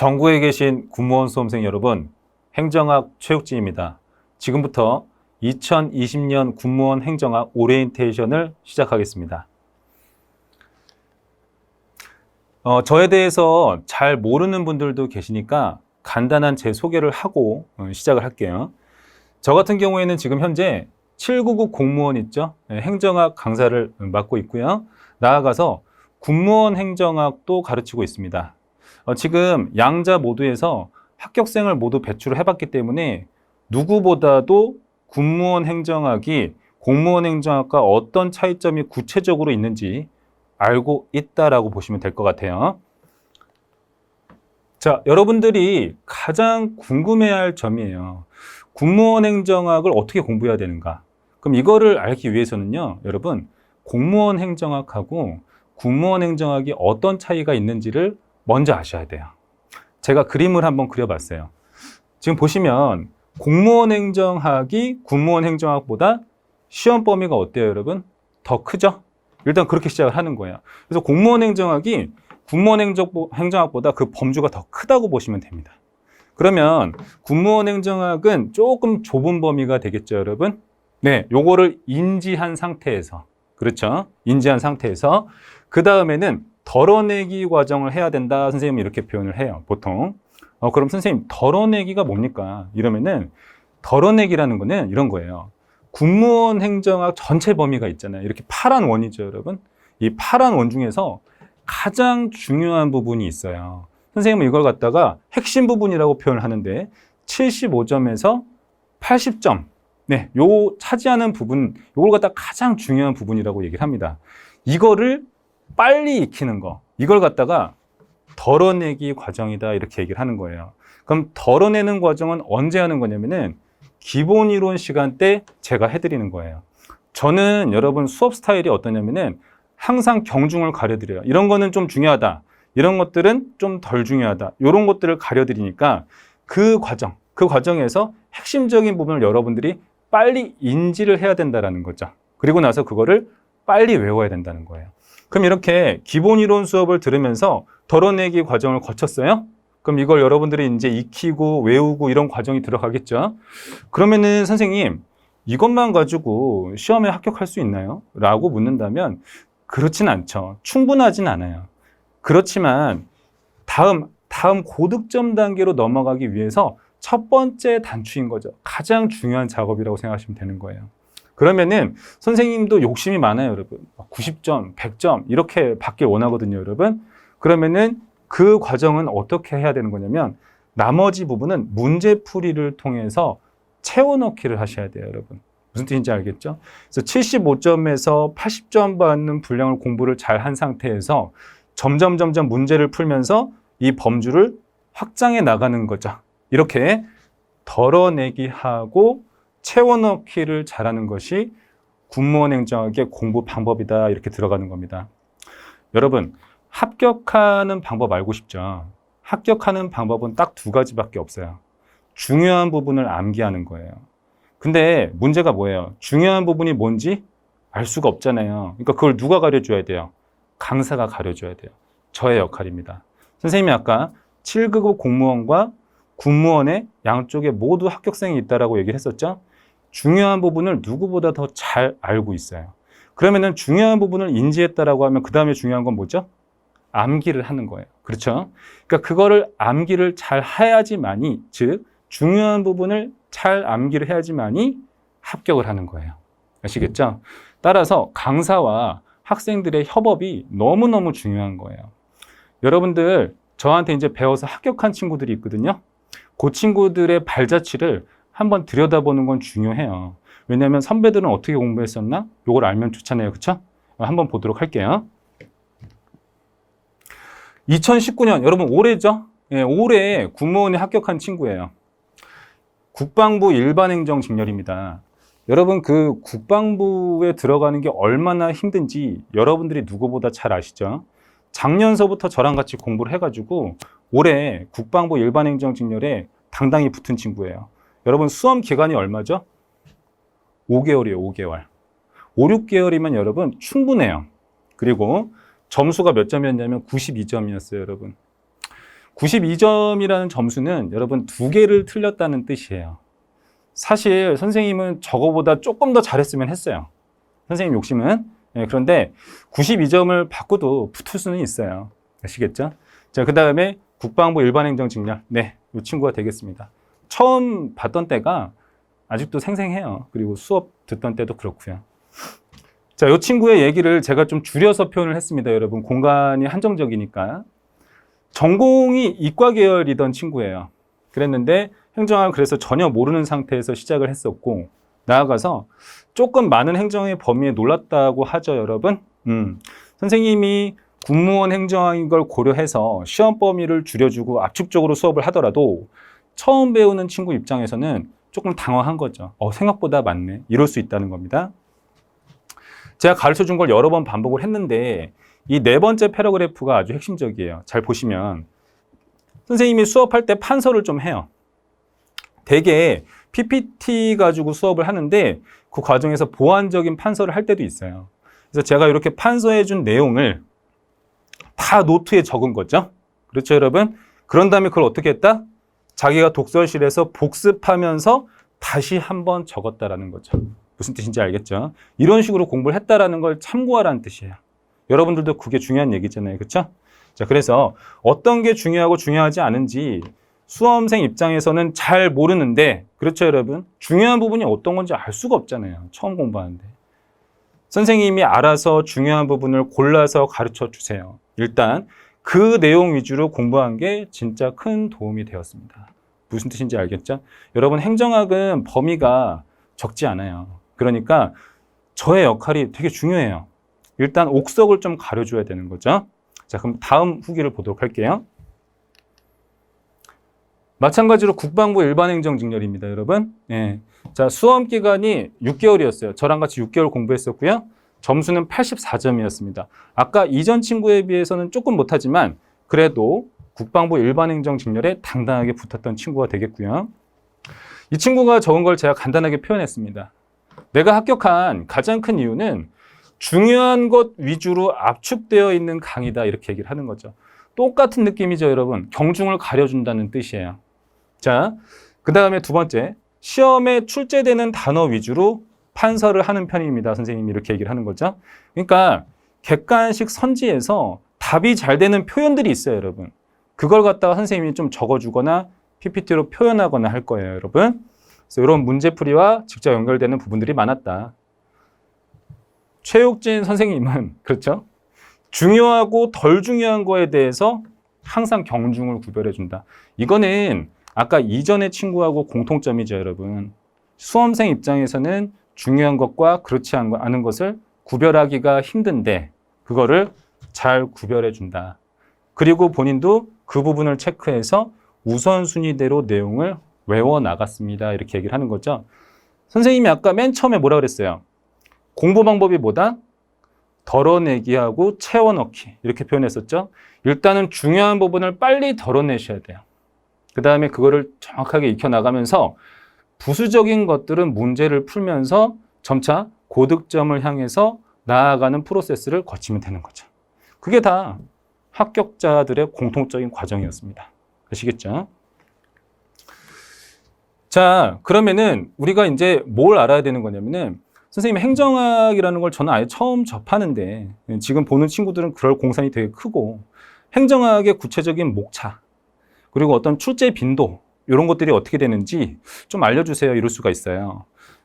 전국에 계신 공무원 수험생 여러분, 행정학 최욱진입니다. 지금부터 2020년 공무원 행정학 오리엔테이션을 시작하겠습니다. 저에 대해서 잘 모르는 분들도 계시니까 간단한 제 소개를 하고 시작을 할게요. 저 같은 경우에는 지금 현재 799 공무원 있죠? 행정학 강사를 맡고 있고요. 나아가서 공무원 행정학도 가르치고 있습니다. 지금 양자 모두에서 합격생을 모두 배출을 해봤기 때문에 누구보다도 공무원 행정학이 공무원 행정학과 어떤 차이점이 구체적으로 있는지 알고 있다라고 보시면 될 것 같아요. 자, 여러분들이 가장 궁금해할 점이에요. 공무원 행정학을 어떻게 공부해야 되는가? 그럼 이거를 알기 위해서는요, 여러분, 공무원 행정학하고 공무원 행정학이 어떤 차이가 있는지를 먼저 아셔야 돼요. 제가 그림을 한번 그려봤어요. 지금 보시면 공무원 행정학이 공무원 행정학보다 시험 범위가 어때요, 여러분? 더 크죠? 일단 그렇게 시작을 하는 거예요. 그래서 공무원 행정학이 공무원 행정학보다 그 범주가 더 크다고 보시면 됩니다. 그러면 공무원 행정학은 조금 좁은 범위가 되겠죠, 여러분? 네, 요거를 인지한 상태에서, 그렇죠? 인지한 상태에서 그 다음에는 덜어내기 과정을 해야 된다. 선생님이 이렇게 표현을 해요, 보통. 그럼 선생님, 덜어내기가 뭡니까? 이러면은 덜어내기라는 거는 이런 거예요. 공무원 행정학 전체 범위가 있잖아요. 이렇게 파란 원이죠, 여러분. 이 파란 원 중에서 가장 중요한 부분이 있어요. 선생님은 이걸 갖다가 핵심 부분이라고 표현을 하는데 75점에서 80점. 네, 요 차지하는 부분, 요걸 갖다가 가장 중요한 부분이라고 얘기를 합니다. 이거를 빨리 익히는 거, 이걸 갖다가 덜어내기 과정이다 이렇게 얘기를 하는 거예요. 그럼 덜어내는 과정은 언제 하는 거냐면은 기본 이론 시간 때 제가 해드리는 거예요. 저는 여러분 수업 스타일이 어떠냐면은 항상 경중을 가려드려요. 이런 거는 좀 중요하다, 이런 것들은 좀 덜 중요하다, 이런 것들을 가려드리니까 그 과정에서 핵심적인 부분을 여러분들이 빨리 인지를 해야 된다는 거죠. 그리고 나서 그거를 빨리 외워야 된다는 거예요. 그럼 이렇게 기본 이론 수업을 들으면서 덜어내기 과정을 거쳤어요? 그럼 이걸 여러분들이 이제 익히고 외우고 이런 과정이 들어가겠죠? 그러면은 선생님, 이것만 가지고 시험에 합격할 수 있나요? 라고 묻는다면 그렇진 않죠. 충분하진 않아요. 그렇지만 다음 고득점 단계로 넘어가기 위해서 첫 번째 단추인 거죠. 가장 중요한 작업이라고 생각하시면 되는 거예요. 그러면은 선생님도 욕심이 많아요, 여러분. 90점, 100점 이렇게 받길 원하거든요, 여러분. 그러면은 그 과정은 어떻게 해야 되는 거냐면 나머지 부분은 문제풀이를 통해서 채워넣기를 하셔야 돼요, 여러분. 무슨 뜻인지 알겠죠? 그래서 75점에서 80점 받는 분량을 공부를 잘 한 상태에서 점점 문제를 풀면서 이 범주를 확장해 나가는 거죠. 이렇게 덜어내기 하고 채워넣기를 잘하는 것이 공무원 행정학의 공부 방법이다 이렇게 들어가는 겁니다. 여러분, 합격하는 방법 알고 싶죠? 합격하는 방법은 딱 두 가지밖에 없어요. 중요한 부분을 암기하는 거예요. 근데 문제가 뭐예요? 중요한 부분이 뭔지 알 수가 없잖아요. 그러니까 그걸 누가 가르쳐줘야 돼요? 강사가 가르쳐줘야 돼요. 저의 역할입니다. 선생님이 아까 7급급 공무원과 군무원의 양쪽에 모두 합격생이 있다라고 얘기를 했었죠? 중요한 부분을 누구보다 더 잘 알고 있어요. 그러면은 중요한 부분을 인지했다라고 하면 그 다음에 중요한 건 뭐죠? 암기를 하는 거예요. 그렇죠? 그러니까 그거를 암기를 잘 해야지만이, 즉 중요한 부분을 잘 암기를 해야지만이 합격을 하는 거예요. 아시겠죠? 따라서 강사와 학생들의 협업이 너무너무 중요한 거예요. 여러분들 저한테 이제 배워서 합격한 친구들이 있거든요. 그 친구들의 발자취를 한번 들여다보는 건 중요해요. 왜냐하면 선배들은 어떻게 공부했었나? 이걸 알면 좋잖아요. 그렇죠? 한번 보도록 할게요. 2019년, 여러분 올해죠? 예, 올해 공무원에 합격한 친구예요. 국방부 일반행정직렬입니다. 여러분 그 국방부에 들어가는 게 얼마나 힘든지 여러분들이 누구보다 잘 아시죠? 작년서부터 저랑 같이 공부를 해가지고 올해 국방부 일반행정직렬에 당당히 붙은 친구예요. 여러분 수험 기간이 얼마죠? 5개월이에요, 5개월. 5, 6개월이면 여러분 충분해요. 그리고 점수가 몇 점이었냐면 92점이었어요, 여러분. 92점이라는 점수는 여러분 2개를 틀렸다는 뜻이에요. 사실 선생님은 저거보다 조금 더 잘했으면 했어요. 선생님 욕심은. 네, 그런데 92점을 받고도 붙을 수는 있어요. 아시겠죠? 자, 그 다음에 국방부 일반행정직렬. 네, 이 친구가 되겠습니다. 처음 봤던 때가 아직도 생생해요. 그리고 수업 듣던 때도 그렇고요. 자, 이 친구의 얘기를 제가 좀 줄여서 표현을 했습니다. 여러분, 공간이 한정적이니까. 전공이 이과 계열이던 친구예요. 그랬는데 행정학을 그래서 전혀 모르는 상태에서 시작을 했었고, 나아가서 조금 많은 행정의 범위에 놀랐다고 하죠, 여러분. 선생님이 국무원 행정학인 걸 고려해서 시험 범위를 줄여주고 압축적으로 수업을 하더라도 처음 배우는 친구 입장에서는 조금 당황한 거죠. 생각보다 많네. 이럴 수 있다는 겁니다. 제가 가르쳐 준 걸 여러 번 반복을 했는데 이 4번째 패러그래프가 아주 핵심적이에요. 잘 보시면 선생님이 수업할 때 판서를 좀 해요. 대개 PPT 가지고 수업을 하는데 그 과정에서 보완적인 판서를 할 때도 있어요. 그래서 제가 이렇게 판서해 준 내용을 다 노트에 적은 거죠. 그렇죠, 여러분? 그런 다음에 그걸 어떻게 했다? 자기가 독서실에서 복습하면서 다시 한번 적었다라는 거죠. 무슨 뜻인지 알겠죠? 이런 식으로 공부를 했다라는 걸 참고하라는 뜻이에요. 여러분들도 그게 중요한 얘기잖아요. 그렇죠? 자, 그래서 어떤 게 중요하고 중요하지 않은지 수험생 입장에서는 잘 모르는데, 그렇죠, 여러분? 중요한 부분이 어떤 건지 알 수가 없잖아요. 처음 공부하는데. 선생님이 알아서 중요한 부분을 골라서 가르쳐 주세요. 일단 그 내용 위주로 공부한 게 진짜 큰 도움이 되었습니다. 무슨 뜻인지 알겠죠? 여러분, 행정학은 범위가 적지 않아요. 그러니까 저의 역할이 되게 중요해요. 일단 옥석을 좀 가려줘야 되는 거죠. 자, 그럼 다음 후기를 보도록 할게요. 마찬가지로 국방부 일반행정직렬입니다, 여러분. 예. 자, 수험 기간이 6개월이었어요. 저랑 같이 6개월 공부했었고요. 점수는 84점이었습니다. 아까 이전 친구에 비해서는 조금 못하지만 그래도 국방부 일반행정직렬에 당당하게 붙었던 친구가 되겠고요. 이 친구가 적은 걸 제가 간단하게 표현했습니다. 내가 합격한 가장 큰 이유는 중요한 것 위주로 압축되어 있는 강의다, 이렇게 얘기를 하는 거죠. 똑같은 느낌이죠, 여러분. 경중을 가려준다는 뜻이에요. 자, 그 다음에 2번째, 시험에 출제되는 단어 위주로 판서를 하는 편입니다. 선생님이 이렇게 얘기를 하는 거죠. 그러니까 객관식 선지에서 답이 잘 되는 표현들이 있어요, 여러분. 그걸 갖다가 선생님이 좀 적어주거나 PPT로 표현하거나 할 거예요, 여러분. 그래서 이런 문제풀이와 직접 연결되는 부분들이 많았다. 최욱진 선생님은 그렇죠? 중요하고 덜 중요한 거에 대해서 항상 경중을 구별해준다. 이거는 아까 이전의 친구하고 공통점이죠, 여러분. 수험생 입장에서는 중요한 것과 그렇지 않은 것을 구별하기가 힘든데 그거를 잘 구별해준다. 그리고 본인도 그 부분을 체크해서 우선순위대로 내용을 외워나갔습니다. 이렇게 얘기를 하는 거죠. 선생님이 아까 맨 처음에 뭐라 그랬어요? 공부 방법이 뭐다? 덜어내기하고 채워넣기, 이렇게 표현했었죠. 일단은 중요한 부분을 빨리 덜어내셔야 돼요. 그 다음에 그거를 정확하게 익혀나가면서 부수적인 것들은 문제를 풀면서 점차 고득점을 향해서 나아가는 프로세스를 거치면 되는 거죠. 그게 다 합격자들의 공통적인 과정이었습니다. 아시겠죠? 자, 그러면은 우리가 이제 뭘 알아야 되는 거냐면은 선생님, 행정학이라는 걸 저는 아예 처음 접하는데 지금 보는 친구들은 그럴 공산이 되게 크고 행정학의 구체적인 목차 그리고 어떤 출제 빈도 이런 것들이 어떻게 되는지 좀 알려주세요, 이럴 수가 있어요.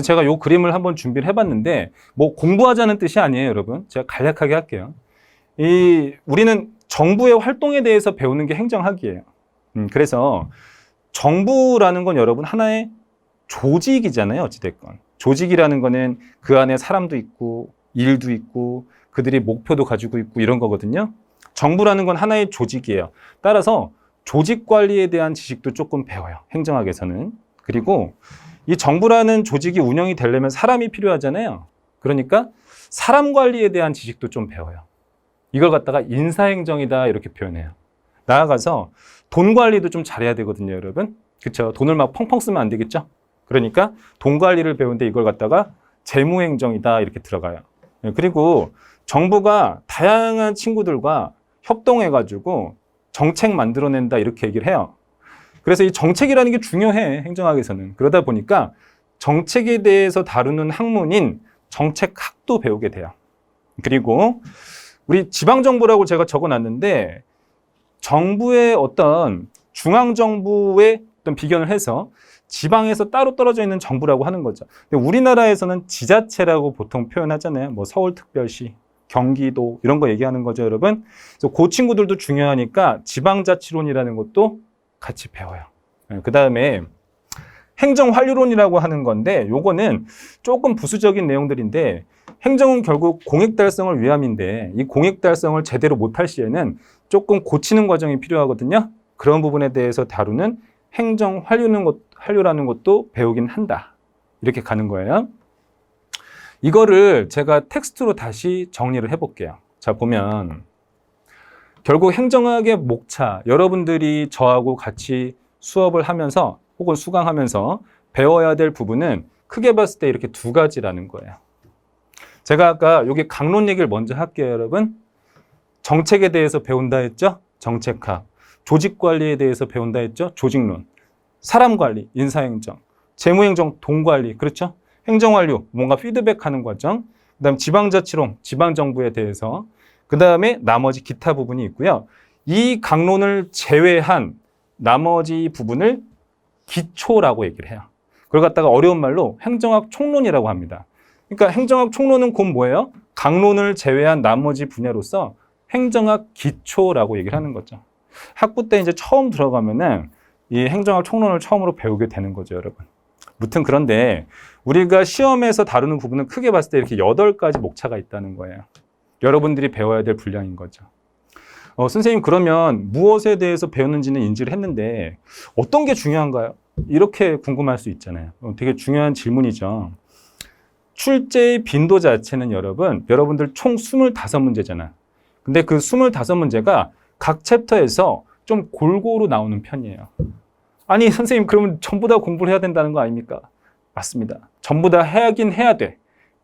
제가 이 그림을 한번 준비를 해봤는데 뭐 공부하자는 뜻이 아니에요, 여러분. 제가 간략하게 할게요. 우리는 정부의 활동에 대해서 배우는 게 행정학이에요. 그래서 정부라는 건 여러분 하나의 조직이잖아요, 어찌됐건. 조직이라는 거는 그 안에 사람도 있고 일도 있고 그들이 목표도 가지고 있고 이런 거거든요. 정부라는 건 하나의 조직이에요. 따라서 조직 관리에 대한 지식도 조금 배워요, 행정학에서는. 그리고 이 정부라는 조직이 운영이 되려면 사람이 필요하잖아요. 그러니까 사람 관리에 대한 지식도 좀 배워요. 이걸 갖다가 인사행정이다, 이렇게 표현해요. 나아가서 돈 관리도 좀 잘해야 되거든요, 여러분. 그렇죠? 돈을 막 펑펑 쓰면 안 되겠죠? 그러니까 돈 관리를 배우는데 이걸 갖다가 재무행정이다, 이렇게 들어가요. 그리고 정부가 다양한 친구들과 협동해가지고 정책 만들어낸다 이렇게 얘기를 해요. 그래서 이 정책이라는 게 중요해, 행정학에서는. 그러다 보니까 정책에 대해서 다루는 학문인 정책학도 배우게 돼요. 그리고 우리 지방정부라고 제가 적어놨는데 정부의 어떤 중앙정부의 어떤 비견을 해서 지방에서 따로 떨어져 있는 정부라고 하는 거죠. 근데 우리나라에서는 지자체라고 보통 표현하잖아요. 뭐 서울특별시, 경기도 이런 거 얘기하는 거죠, 여러분. 그래서 그 친구들도 중요하니까 지방자치론이라는 것도 같이 배워요. 그 다음에 행정환류론이라고 하는 건데 요거는 조금 부수적인 내용들인데 행정은 결국 공익 달성을 위함인데 이 공익 달성을 제대로 못할 시에는 조금 고치는 과정이 필요하거든요. 그런 부분에 대해서 다루는 행정환류라는 것도 배우긴 한다. 이렇게 가는 거예요. 이거를 제가 텍스트로 다시 정리를 해볼게요. 자, 보면 결국 행정학의 목차, 여러분들이 저하고 같이 수업을 하면서 혹은 수강하면서 배워야 될 부분은 크게 봤을 때 이렇게 두 가지라는 거예요. 제가 아까 여기 강론 얘기를 먼저 할게요, 여러분. 정책에 대해서 배운다 했죠? 정책학. 조직관리에 대해서 배운다 했죠? 조직론. 사람관리, 인사행정. 재무행정, 돈관리. 그렇죠? 행정완류, 뭔가 피드백하는 과정. 그 다음 지방자치론, 지방정부에 대해서. 그 다음에 나머지 기타 부분이 있고요. 이 강론을 제외한 나머지 부분을 기초라고 얘기를 해요. 그걸 갖다가 어려운 말로 행정학 총론이라고 합니다. 그러니까 행정학 총론은 곧 뭐예요? 강론을 제외한 나머지 분야로서 행정학 기초라고 얘기를 하는 거죠. 학부 때 이제 처음 들어가면은 이 행정학 총론을 처음으로 배우게 되는 거죠, 여러분. 무튼 그런데 우리가 시험에서 다루는 부분은 크게 봤을 때 이렇게 8가지 목차가 있다는 거예요. 여러분들이 배워야 될 분량인 거죠. 선생님 그러면 무엇에 대해서 배웠는지는 인지를 했는데 어떤 게 중요한가요? 이렇게 궁금할 수 있잖아요. 되게 중요한 질문이죠. 출제의 빈도 자체는 여러분들 총 25문제잖아. 근데 그 25문제가 각 챕터에서 좀 골고루 나오는 편이에요. 아니 선생님 그러면 전부 다 공부를 해야 된다는 거 아닙니까? 맞습니다. 전부 다 해야긴 해야 돼.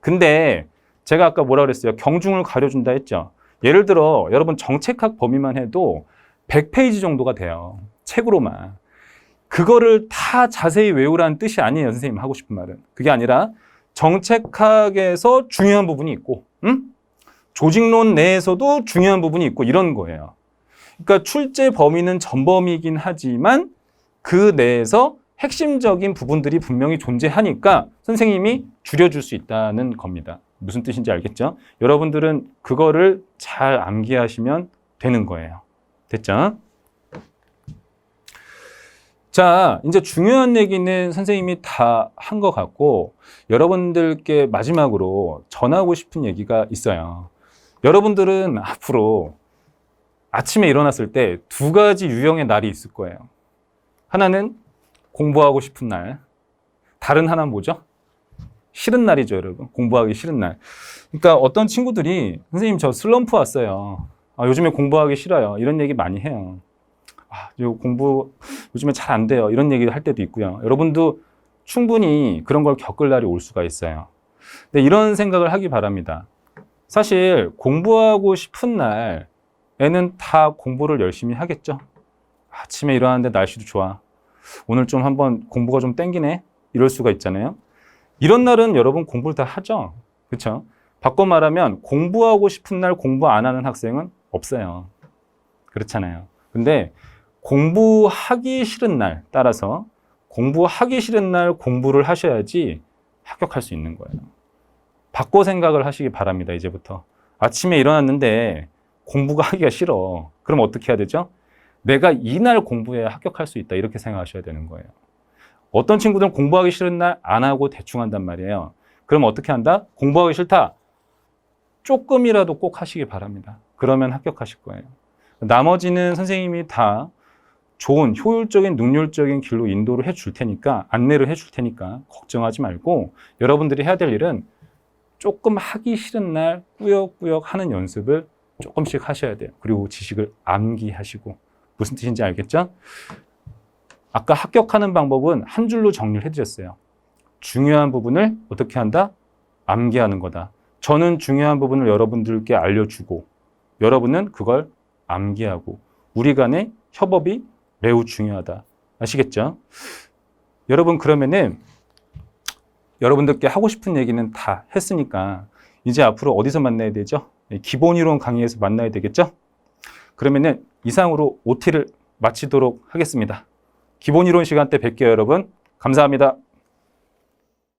근데 제가 아까 뭐라 그랬어요? 경중을 가려준다 했죠. 예를 들어 여러분 정책학 범위만 해도 100페이지 정도가 돼요. 책으로만. 그거를 다 자세히 외우라는 뜻이 아니에요. 선생님 하고 싶은 말은. 그게 아니라 정책학에서 중요한 부분이 있고 조직론 내에서도 중요한 부분이 있고 이런 거예요. 그러니까 출제 범위는 전범위이긴 하지만 그 내에서 핵심적인 부분들이 분명히 존재하니까 선생님이 줄여줄 수 있다는 겁니다. 무슨 뜻인지 알겠죠? 여러분들은 그거를 잘 암기하시면 되는 거예요. 됐죠? 자, 이제 중요한 얘기는 선생님이 다 한 것 같고 여러분들께 마지막으로 전하고 싶은 얘기가 있어요. 여러분들은 앞으로 아침에 일어났을 때 2가지 유형의 날이 있을 거예요. 하나는 공부하고 싶은 날, 다른 하나는 뭐죠? 싫은 날이죠, 여러분. 공부하기 싫은 날. 그러니까 어떤 친구들이 선생님 저 슬럼프 왔어요. 요즘에 공부하기 싫어요. 이런 얘기 많이 해요. 공부 요즘에 잘 안 돼요. 이런 얘기를 할 때도 있고요. 여러분도 충분히 그런 걸 겪을 날이 올 수가 있어요. 근데 이런 생각을 하기 바랍니다. 사실 공부하고 싶은 날에는 다 공부를 열심히 하겠죠. 아침에 일어났는데 날씨도 좋아. 오늘 좀 한번 공부가 좀 땡기네. 이럴 수가 있잖아요. 이런 날은 여러분 공부를 다 하죠. 그렇죠? 바꿔 말하면 공부하고 싶은 날 공부 안 하는 학생은 없어요. 그렇잖아요. 근데 공부하기 싫은 날 따라서 공부하기 싫은 날 공부를 하셔야지 합격할 수 있는 거예요. 바꿔 생각을 하시기 바랍니다. 이제부터. 아침에 일어났는데 공부가 하기가 싫어. 그럼 어떻게 해야 되죠? 내가 이날 공부해야 합격할 수 있다. 이렇게 생각하셔야 되는 거예요. 어떤 친구들은 공부하기 싫은 날 안 하고 대충 한단 말이에요. 그럼 어떻게 한다? 공부하기 싫다. 조금이라도 꼭 하시기 바랍니다. 그러면 합격하실 거예요. 나머지는 선생님이 다 좋은 효율적인 능률적인 길로 인도를 해줄 테니까 안내를 해줄 테니까 걱정하지 말고 여러분들이 해야 될 일은 조금 하기 싫은 날 꾸역꾸역 하는 연습을 조금씩 하셔야 돼요. 그리고 지식을 암기하시고 무슨 뜻인지 알겠죠? 아까 합격하는 방법은 한 줄로 정리를 해드렸어요. 중요한 부분을 어떻게 한다? 암기하는 거다. 저는 중요한 부분을 여러분들께 알려주고 여러분은 그걸 암기하고 우리 간의 협업이 매우 중요하다. 아시겠죠? 여러분, 그러면은 여러분들께 하고 싶은 얘기는 다 했으니까 이제 앞으로 어디서 만나야 되죠? 기본이론 강의에서 만나야 되겠죠? 그러면은 이상으로 OT를 마치도록 하겠습니다. 기본이론 시간 때 뵐게요, 여러분. 감사합니다.